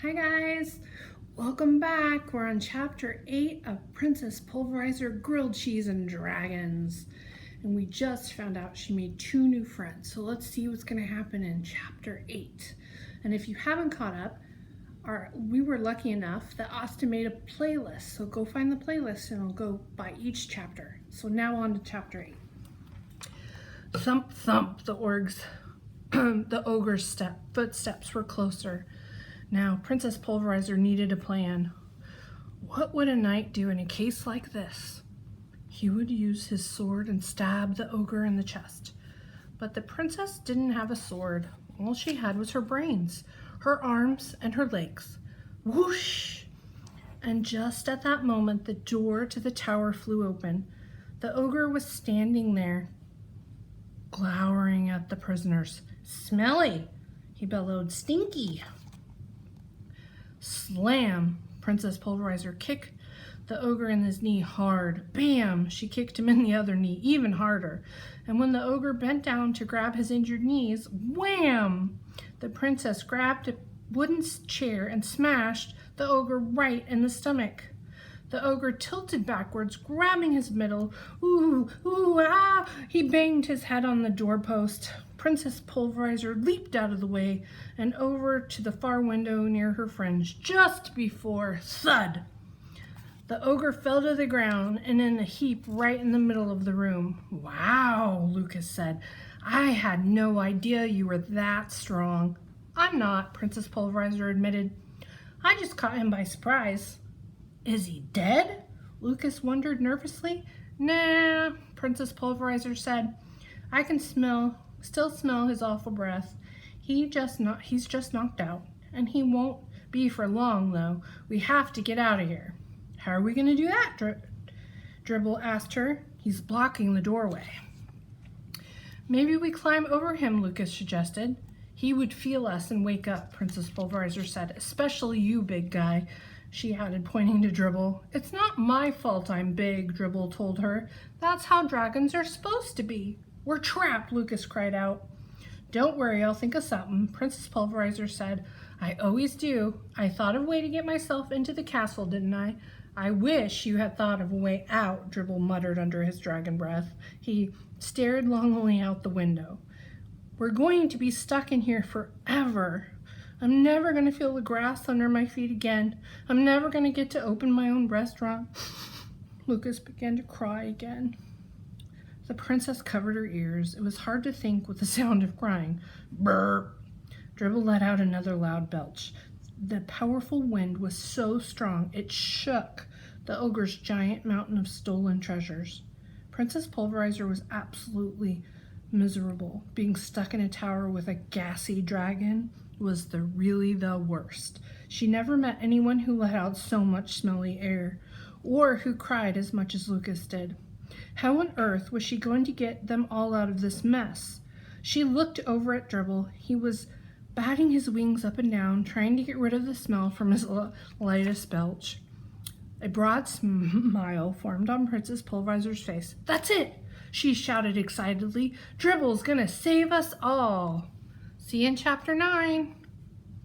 Hi guys, welcome back. We're on chapter 8 of Princess Pulverizer Grilled Cheese and Dragons. And we just found out she made 2 new friends. So let's see what's going to happen in chapter 8. And if you haven't caught up, we were lucky enough that Austin made a playlist. So go find the playlist and it'll go by each chapter. So now on to chapter 8. Thump, thump, the ogre's footsteps were closer. Now, Princess Pulverizer needed a plan. What would a knight do in a case like this? He would use his sword and stab the ogre in the chest. But the princess didn't have a sword. All she had was her brains, her arms, and her legs. Whoosh! And just at that moment, the door to the tower flew open. The ogre was standing there, glowering at the prisoners. Smelly, he bellowed. Stinky. Slam! Princess Pulverizer kicked the ogre in his knee hard. Bam! She kicked him in the other knee even harder. And when the ogre bent down to grab his injured knees, wham! The princess grabbed a wooden chair and smashed the ogre right in the stomach. The ogre tilted backwards, grabbing his middle. Ooh, ooh, ah! He banged his head on the doorpost. Princess Pulverizer leaped out of the way and over to the far window near her friends just before thud. The ogre fell to the ground and in a heap right in the middle of the room. Wow, Lucas said. I had no idea you were that strong. I'm not, Princess Pulverizer admitted. I just caught him by surprise. Is he dead? Lucas wondered nervously. Nah, Princess Pulverizer said. I can still smell his awful breath. He's just knocked out. And he won't be for long, though. We have to get out of here. How are we going to do that? Dribble asked her. He's blocking the doorway. Maybe we climb over him, Lucas suggested. He would feel us and wake up, Princess Pulverizer said. Especially you, big guy, she added, pointing to Dribble. It's not my fault I'm big, Dribble told her. That's how dragons are supposed to be. We're trapped, Lucas cried out. Don't worry, I'll think of something, Princess Pulverizer said. I always do. I thought of a way to get myself into the castle, didn't I? I wish you had thought of a way out, Dribble muttered under his dragon breath. He stared longingly out the window. We're going to be stuck in here forever. I'm never going to feel the grass under my feet again. I'm never going to get to open my own restaurant. Lucas began to cry again. The princess covered her ears. It was hard to think with the sound of crying. Burp! Dribble let out another loud belch. The powerful wind was so strong it shook the ogre's giant mountain of stolen treasures. Princess Pulverizer was absolutely miserable. Being stuck in a tower with a gassy dragon was really the worst. She never met anyone who let out so much smelly air, or who cried as much as Lucas did. How on earth was she going to get them all out of this mess? She looked over at Dribble. He was batting his wings up and down, trying to get rid of the smell from his lightest belch. A broad smile formed on Princess Pulverizer's face. That's it, she shouted excitedly. Dribble's gonna save us all. See you in chapter 9.